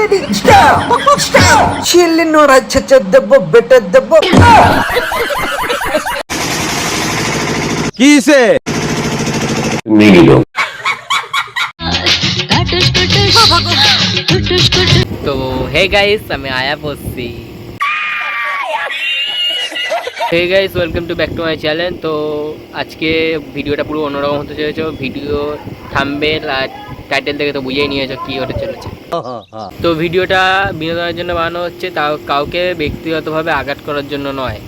Ready stop stop ছেলে নোরা ছেচে দেব বেটে দেব কিসে তো হে গাইস আমি আয়া বসছি। Hey guys welcome to back to my channel. তো আজকে ভিডিওটা পুরো অন্যরকম হতে চলেছে। ভিডিও থাম্বনেল আর টাইটেল থেকে তো বুঝেই নিয়েছো কি হতে চলেছে। তো ভিডিওটা বিনোদনের জন্য বানানো হচ্ছে, তাও কাউকে ব্যক্তিগতভাবে আঘাত করার জন্য নয়।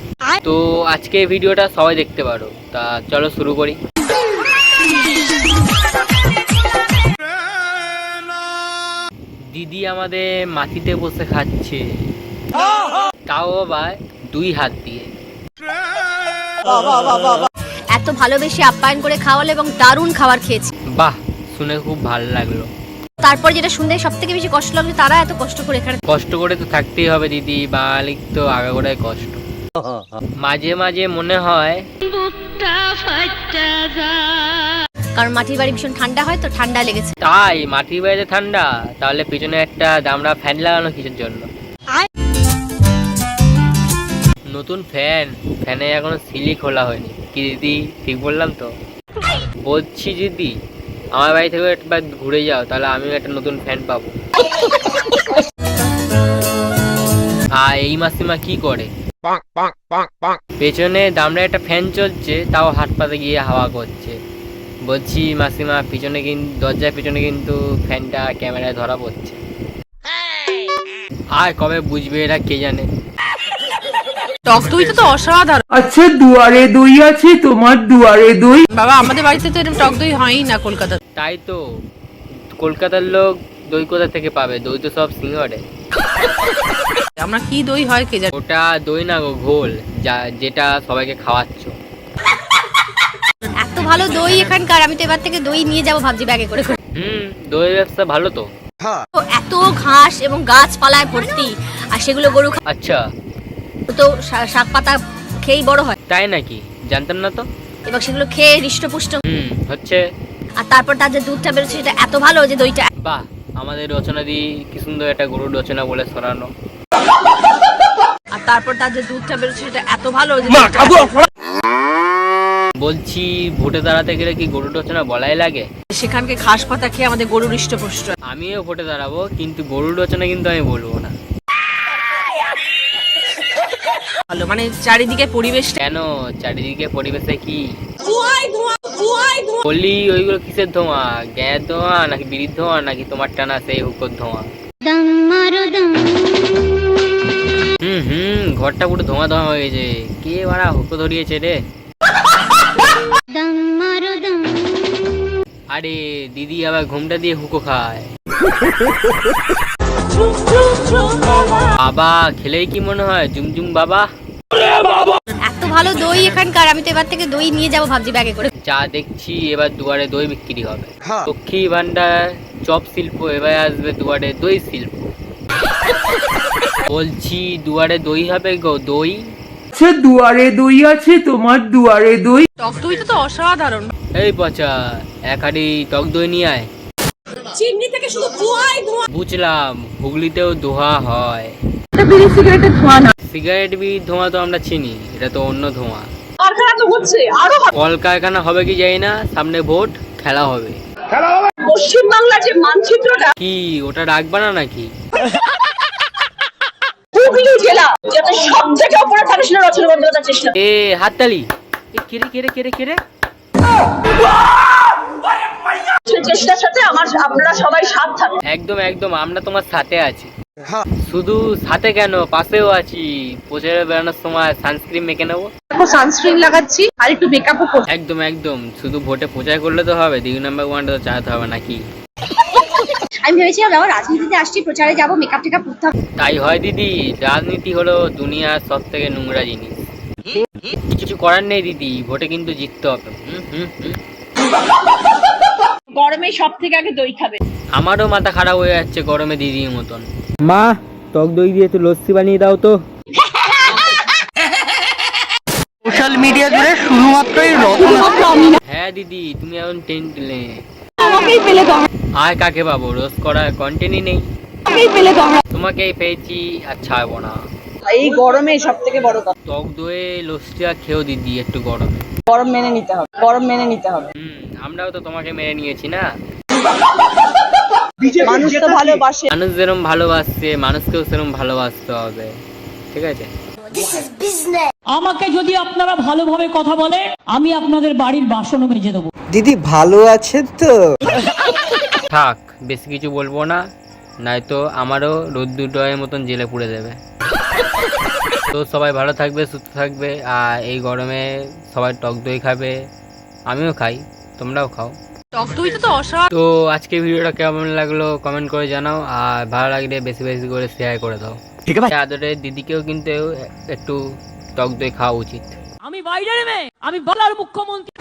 তো আজকে ভিডিওটা সবাই দেখতে পারো। তা চলো শুরু করি। দিদি আমাদের মাটিতে বসে খাচ্ছে, তাও আবার 2 হাত দিয়ে। এত ভালোবেসে আপ্যায়ন করে খাওয়ালো এবং দারুণ খাবার খেয়েছি। বাহ, শুনে খুব ভালো লাগলো। তারপর যেটা শুনতে সব থেকে বেশি কষ্ট লাগলো, তারা এত কষ্ট করে এখানে। কষ্ট করে তো থাকতেই হবে দিদি, বাঙালির তো আগাগোড়ায় কষ্ট। মাঝে মাঝে মনে হয় কারণ মাটির বাড়ি ভীষণ ঠান্ডা হয়, তো ঠান্ডা লেগেছে। তাই মাটির বাড়িতে ঠান্ডা, তাহলে পিছনে একটা দামড়া ফ্যান লাগানো কিসের জন্য? নতুন ফ্যানে এখনো সিলি খোলা হয়নি কি দিদি? ঠিক বললাম তো? বলছি দিদি আমার বাড়ি থেকে একবার ঘুরে যাও, তাহলে আমিও একটা নতুন ফ্যান পাবো। আর এই মাসিমা কি করে? পেছনে দামড়া একটা ফ্যান চলছে, তাও হাত পাতে গিয়ে হাওয়া করছে। বলছি মাসিমা, পিছনে কিন্তু দরজার পিছনে কিন্তু ফ্যানটা ক্যামেরায় ধরা পড়ছে। আর কবে বুঝবে এরা কে জানে। টক দই তো অসাধারণ। আচ্ছা দুয়ারে দই আছে তোমার দুয়ারে দই? বাবা আমাদের বাড়িতে তো এরকম টক দই হয়ই না কলকাতাতে। তাই তো, কলকাতার লোক দই কোথা থেকে পাবে? দই তো সব সিঙ্গারে। আমরা কি দই হয় কে জানে। ওটা দই না গো, ঘোল, যেটা সবাইকে খাওয়াচ্ছ। এত ভালো দই এখানকার, আমি তো এবার থেকে দই নিয়ে যাবো ভাবছি ব্যাগে করে করে। দই ব্যবসা ভালো তো। তো এত ঘাস এবং গাছপালায় ভর্তি, আর সেগুলো গরু আচ্ছা তো শাক পাতা খেয়েই বড় হয়, তাই নাকি? জানতাম না তো। এবং সেগুলো খেয়ে হৃষ্টপুষ্ট। হচ্ছে। আর তারপর তার যে দুধটা বেরোচ্ছে সেটা এত ভালো যে দইটা। বাহ, আমাদের রচনা দি কি সুন্দর একটা গরুর রচনা বলে সরানো। আর তারপর তার যে দুধটা বেরোচ্ছে সেটা এত ভালো যে বলছি ভোটে দাঁড়াতে গেলে কি গরুর রচনা বলাই লাগে? সেখানকে ঘাস পাতা খেয়ে আমাদের গরু হৃষ্টপুষ্ট। আমিও ভোটে দাঁড়াবো, কিন্তু গরুর রচনা কিন্তু আমি বলবো না। ভালো মানে চারিদিকে পরিবেশটা। কেন? চারিদিকে পরিবেশে কি বলি? ওইগুলো কিসের ধোঁয়া? গ্যাস ধোঁয়া নাকি বিড়ির ধোঁয়া নাকি তোমার টানা সেই হুকোর ধোঁয়া? ঘরটা পুরো ধোঁয়া ধোঁয়া হয়ে গেছে। কে বাড়া হুকো ধরিয়েছে রে? আরে দিদি আবার ঘুমটা দিয়ে হুকো খায়। বাবা খেলেই কি মনে হয় জুমজুম বাবা? এত ভালো দই এখানকার, আমি তো এবার থেকে দই নিয়ে যাবো ভাবছি ব্যাগে করে। যা দেখছি এবার দুয়ারে দই বিক্রি হবে। লক্ষ্মী ভান্ডার চপ শিল্প, এবার আসবে দুয়ারে দই শিল্প। বলছি দুয়ারে দই হবে গো, দই। আচ্ছা দুয়ারে দই আছে তোমার দুয়ারে দই? টক দই তো অসাধারণ। এই পচা, এক হাঁড়ি টক দই নিয়ে আয়। চিমনি থেকে শুধু ধোঁয়াই ধোঁয়া। বুঝলাম, হুগলিতেও ধোঁয়া হয়। সিগারেটের ধোঁয়া না। সিগারেট বিড়ির ধোঁয়া তো আমরা চিনি, এটা তো অন্য ধোঁয়া। কারখানা তো হচ্ছে আরো কলকারখানা হবে কি জানি না, সামনে ভোট, খেলা হবে। পশ্চিম বাংলার যে মানচিত্রটা, কি ওটা রাখবা না নাকি? হুগলি জেলা যাতে সবথেকে উপরে থাকে সেটা রচনা বন্দ্যোপাধ্যায়ের চেষ্টা। এ হাততালি। এ কেরে কেরে কেরে কেরে। সেই চেষ্টার সাথে আপনারা সবাই সাথ থাকুন। একদম একদম, আমরা তোমার সাথে আছি। শুধু সাথে কেন, পাশেও আছি। প্রচারে বেরোনোর সময় সানস্ক্রিন মেখে নেবো। সানস্ক্রিন লাগাচ্ছি আর একটু মেকআপও করছি। একদম একদম, শুধু ভোটে প্রচার করলে তো হবে, 2 নাম্বার ওয়ানটা তো চালাতে হবে নাকি? আমি ভেবেছিলাম যখন রাজনীতিতে আসছি, প্রচারে যাবো, মেকআপ টেকআপ করতে হবে। তাই হয় দিদি, রাজনীতি হলো দুনিয়ার সব থেকে নোংরা জিনিস। কিছু করার নেই দিদি, ভোটে কিন্তু জিততে হবে। গরমে সব থেকে আগে দই খাবে। আমারও মাথা খারাপ হয়ে যাচ্ছে গরমে দিদির মতন। মা টক দই দিয়ে একটু লস্যি বানিয়ে দাও তো। সোশ্যাল মিডিয়া জুড়ে শুধুমাত্রই হ্যাঁ দিদি, তুমি এখন টেন্ট লে। আমাকেই পেলে দাও। আর কাকে পাবো? রোজ করার কন্টেন্টই নেই। তোমাকেই পেয়েছি আর ছাড়বো না। এই গরমে সব থেকে বড় কথা, টক দই লস্যিটা খেয়েও দিদি একটু গরমে। গরম মেনে নিতে হবে, গরম মেনে নিতে হবে। আমরাও তো তোমাকে মেনে নিয়েছি না। মানুষ তো ভালোবাসে। মানুষ যেরকম ভালোবাসছে মানুষকেও সেরকম ভালোবাসতে হবে, ঠিক আছে? আমাকে যদি আপনারা ভালোভাবে কথা বলে আমি আপনাদের বাড়ির বাসনও মেজে দেবো। দিদি ভালো আছেন তো? থাক, বেশি কিছু বলবো না, নয়তো আমারও রোদ্দুরের মতন জেলে পুড়ে দেবে। তো সবাই ভালো থাকবে, সুস্থ থাকবে, আর এই গরমে সবাই টক দই খাবে, আমিও খাই, তোমরাও খাও। টক দইটা তো অসাধারণ। তো আজকে ভিডিওটা কেমন লাগলো কমেন্ট করে জানাও, আর ভালো লাগলে বেশি বেশি করে শেয়ার করে দাও, ঠিক আছে? আদরে দিদিকেও কিন্তু একটু টক দই খাওয়া উচিত। আমি বাইরের মেয়ে, আমি বলার মুখ্যমন্ত্রী।